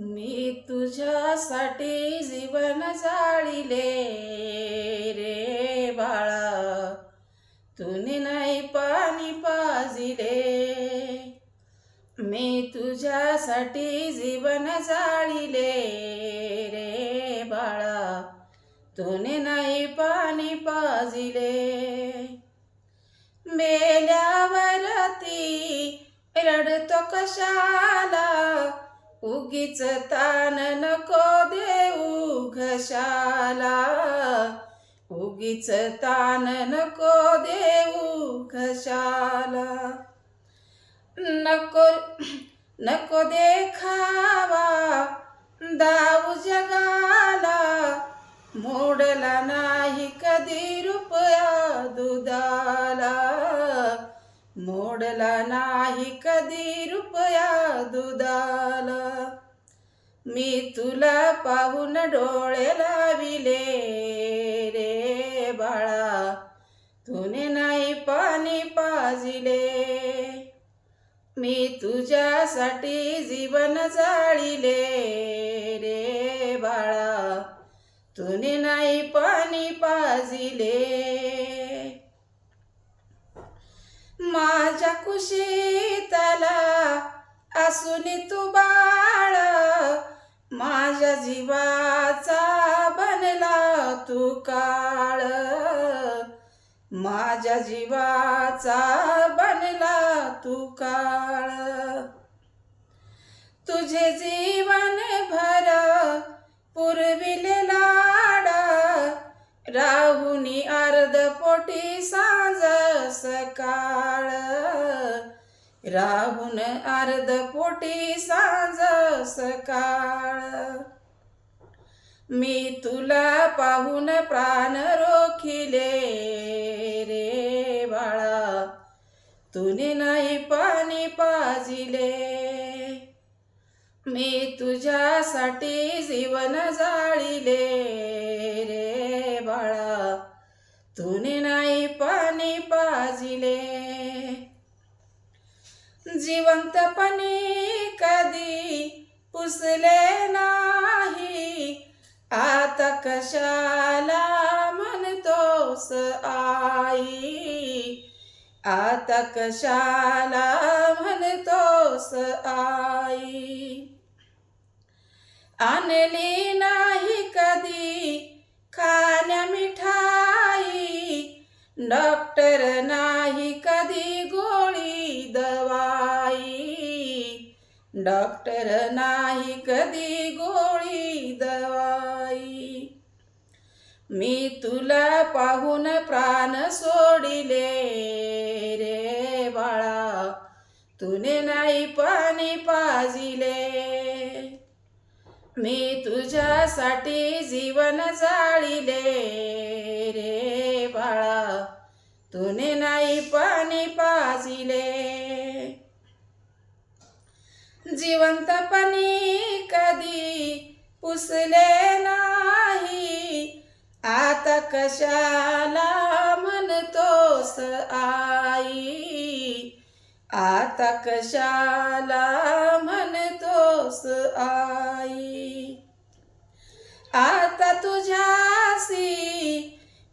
मी तुझ्यासाठी जीवन जाळिले रे बाळा, तूने नाही पाणी पाजिले. मी तुझ्यासाठी जीवन जाळिले रे बाळा, तूने नाही पाणी पाजिले. मेल्यावरती रडतो कशाला, उगीच तान नको देऊ घशाला, उगीच तान नको देऊ घशाला. नको नको देखावा दाऊ जगाला, मोडला नाही कधी रुपया दुधाला, मोडला नाही कधी रुपया दुधाला. मी तुला पाहून डोळे लाविले रे बाळा, तूने नाही पाणी पाजिले. मी तुझ्यासाठी जीवन जाळिले रे बाळा, तूने नाही पाणी पाजिले. माझ्या कुशीतला असून तू बाळ, माझ्या जीवाचा बनला तू काळ, माझ्या जीवाचा बनला तू काळ. तुझे जीवन भर पुरविले लाड, राहुनी अर्ध पोटी सांज सकाळ, राहून अर्ध पोटी सांज सकाळ. मी तुला पाहून प्राण रोखिले रे बाळा, तूने नाही पाणी पाजिले. मी तुझ्यासाठी जीवन जाळिले रे बाळा, तूने नाही पाणी पाजिले. जिवंतपणी कधी पुसले नाही, आता कशाला म्हणतोस आई, आता कशाला म्हणतोस आई. आणली नाही कधी खाण्या मिठाई, डॉक्टर नाही कधी गोळी दवाई, डॉक्टर नाही कधी गोळी दवाई. मी तुला पाहून प्राण सोडिले रे बाळा, तूने नाही पाणी पाजिले. मी तुझ्यासाठी जीवन जाळिले रे बाळा, तूने नाही पाणी पाजिले. जिवंतपणी कधी पुसले नाही, आता कशाला म्हणतोस आई, आता कशाला म्हणतोस आई. आता तुझ्याशी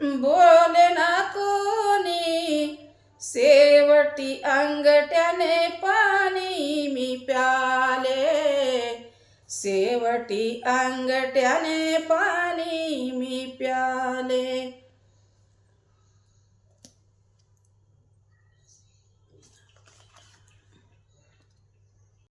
बोले ना कोणी, शेवटी अंगठ्याने पाणी मी प्याले, शेवटी अंगठ्याने पाणी मी प्याले.